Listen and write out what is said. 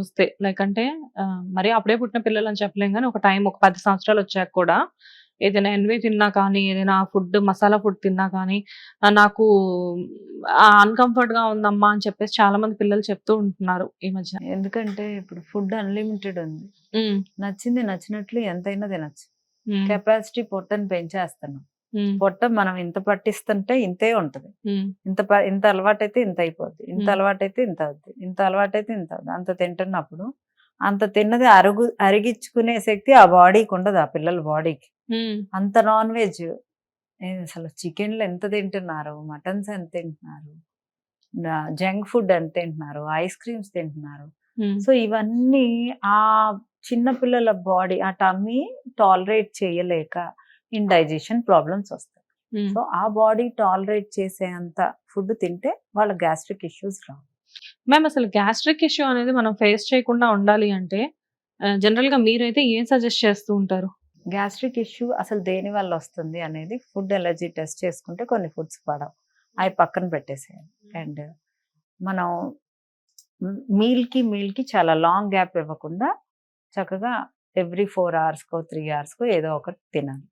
చూస్తే. లైక్ అంటే మరి అప్పుడే పుట్టిన పిల్లలని చెప్పలేం గానీ, ఒక టైం ఒక 10 సంవత్సరాలొచ్చాక కూడా ఏదైనా ఎన్‌వి తిన్నా కానీ, ఏదైనా ఫుడ్ మసాలా ఫుడ్ తిన్నా కానీ, నాకు అన్‌కంఫర్ట్‌గా ఉందమ్మా అని చెప్పేసి చాలా మంది పిల్లలు చెప్తూ ఉంటున్నారు ఈ మధ్య. ఎందుకంటే ఇప్పుడు ఫుడ్ అన్‌లిమిటెడ్ ఉంది. హ్మ్. నచ్చింది నచ్చినట్లు ఎంతైనా తినొచ్చు. హ్మ్. కెపాసిటీ పొట్టని పెంచేస్తున్నాం. హ్మ్. పొట్ట మనం ఇంత పట్టిస్తుంటే ఇంతే ఉంటది. హ్మ్. ఇంత అలవాటైతే ఇంత అయిపోద్ది. ఇంత హ్మ్. అలవాటైతే ఇంత అవుద్ది. ఇంత అలవాటైతే ఇంత అవుద్ది. అంత తింటున్నప్పుడు అంత తిన్నది అరిగించుకునే శక్తి ఆ బాడీకి ఉండదు. ఆ పిల్లల బాడీకి. హ్మ్. అంత నాన్ వెజ్ అసలు చికెన్‌లు ఎంత తింటున్నారు? మటన్స్ ఎంత తింటున్నారు? జంక్ ఫుడ్ ఎంత తింటున్నారు? ఐస్ క్రీమ్స్ తింటున్నారు. హ్మ్. సో, ఇవన్నీ ఆ చిన్న పిల్లల బాడీ ఆ టమ్మీ టాలరేట్ చేయలేక ఇండైజెషన్ ప్రాబ్లమ్స్ వస్తాయి. హ్మ్. సో, ఆ బాడీ టాలరేట్ చేసేంత ఫుడ్ తింటే వాళ్ళ గ్యాస్ట్రిక్ ఇష్యూస్ రావు. మ్యామ్ అసలు గ్యాస్ట్రిక్ ఇష్యూ అనేది మనం ఫేస్ చేయకుండా ఉండాలి అంటే జనరల్‌గా మీరైతే ఏం సజెస్ట్ చేస్తూ ఉంటారు? గ్యాస్ట్రిక్ ఇష్యూ అసలు దేనివల్ల వస్తుంది అనేది ఫుడ్ అలర్జీ టెస్ట్ చేసుకుంటే కొన్ని ఫుడ్స్ పడవు. అయి పక్కన పెట్టేసేయాలి. అండ్ మనం మీల్‌కి చాలా లాంగ్ గ్యాప్ ఇవ్వకుండా చక్కగా ఎవ్రీ 4 అవర్స్‌కో, 3 అవర్స్‌కో ఏదో ఒకటి తినాలి.